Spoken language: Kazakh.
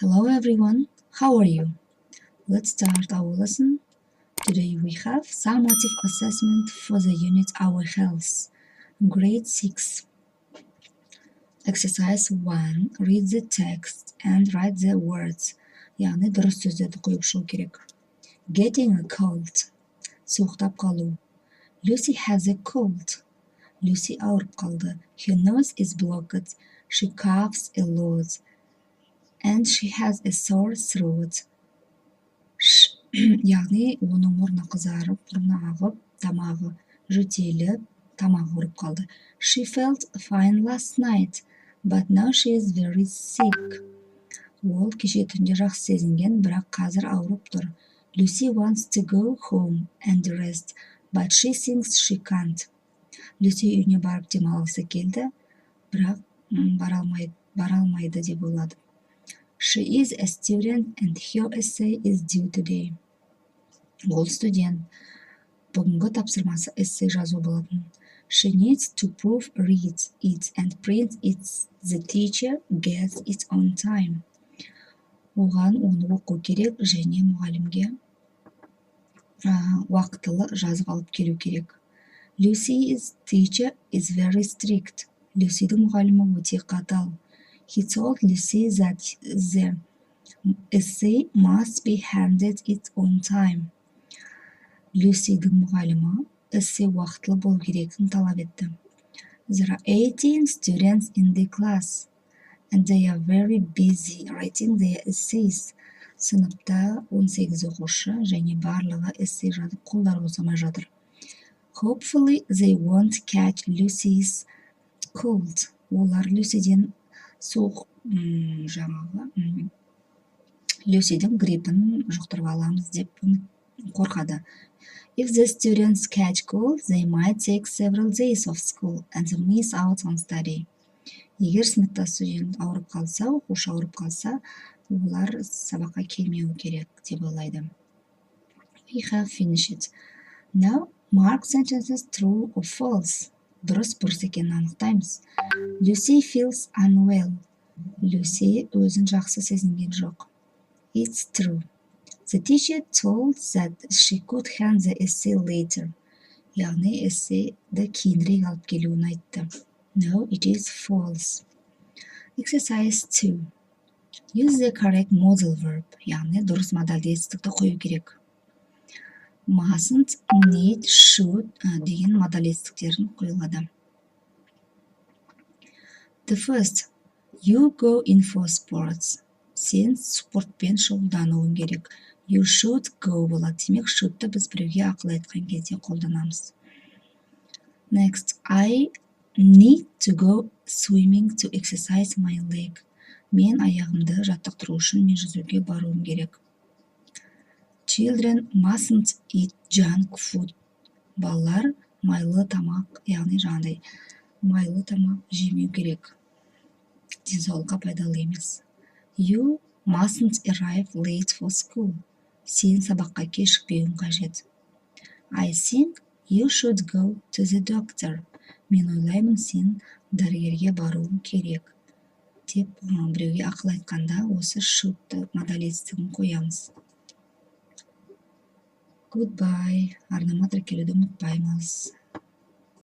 Hello everyone, how are you? Let's start our lesson. Today we have summative assessment for the unit Our Health, grade 6. Exercise 1. Read the text and write the words. яғни дұрыс сөздерді қойып шығу керек. Getting a cold. Суықтап қалу. Lucy has a cold. Lucy ауырып қалды. Her nose is blocked. She coughs a lot. And she has a sore throat. яғни оның мұрны қызарып, мұрны ағып, тамағы жөтеліп, тамағы ауырып қалды. She felt fine last night, but now she is very sick. Ол кеше түнде жақсы сезінген, бірақ қазір ауырып тұр. Lucy wants to go home and rest, but she thinks she can't. Lucy үйіне барып демалғысы келді, бірақ бара алмайды деп ойлады. She is a student and her essay is due today. Ол студент. Бүгінгі тапсырмасы эссе жазу болатын. She needs to proofread it and print it. The teacher gets it on time. Оған оны оқу керек және мұғалімге уақытылы жазып алып келу керек. Lucy's teacher is very strict. Люсидің мұғалімі өте қатал. He told Lucy that the essay must be handed it on time. Люсидің мұғалімі эссе уақытылы болу керектігін талап етті. There are 18 students in the class, and they are very busy writing their essays. Сыныпта 18 оқушы және барлығы эссе жазып қолдары босамай жатыр. Hopefully they won't catch Lucy's cold. Олар Люсиден суық Люсидің гриппін жұқтырып аламыз деп қорқады. If the students catch cold, they might take several days of school and miss out on study. Егер сыныпта студент ауырып қалса, оқушы ауырып қалса, олар сабаққа келмеуі керек деп ойлайды. We have finished. Now, mark sentences true or false. Дұрыс бұрыс екенін анықтаймыз. Lucy feels unwell. Lucy өзін жақсы сезінген жоқ. It's true. The teacher told that she could hand the essay later. яғни эссейді кейінірек алып келуін айтты. No, it is false. Exercise 2. Use the correct modal verb. яғни дұрыс модальді етістікті қою керек. Mustn't, need, should деген модаль етістіктерін қойылады. The first. You go in for sports. Сен спортпен шұғылдануың керек. You should go болады. Демек, should'ты біз біреуге ақыл айтқан кезде қолданамыз. Next. I need to go swimming to exercise my leg. Мен аяғымды жаттықтыру үшін мен жүзуге баруым керек. Children mustn't eat junk food. Балалар майлы тамақ, яғни жаңағыдай майлы тамақ жемеу керек. Денсаулыққа пайдалы емес. You mustn't arrive late for school. Сен сабаққа кешікпеуің қажет. I think you should go to the doctor. Мен ойлаймын, сен дәрігерге баруың керек. Деп біреуге ақыл айтқанда осы should'ты модаль етістігін қоямыз. Goodbye. Арнама тіркелуді ұмытпаймыз.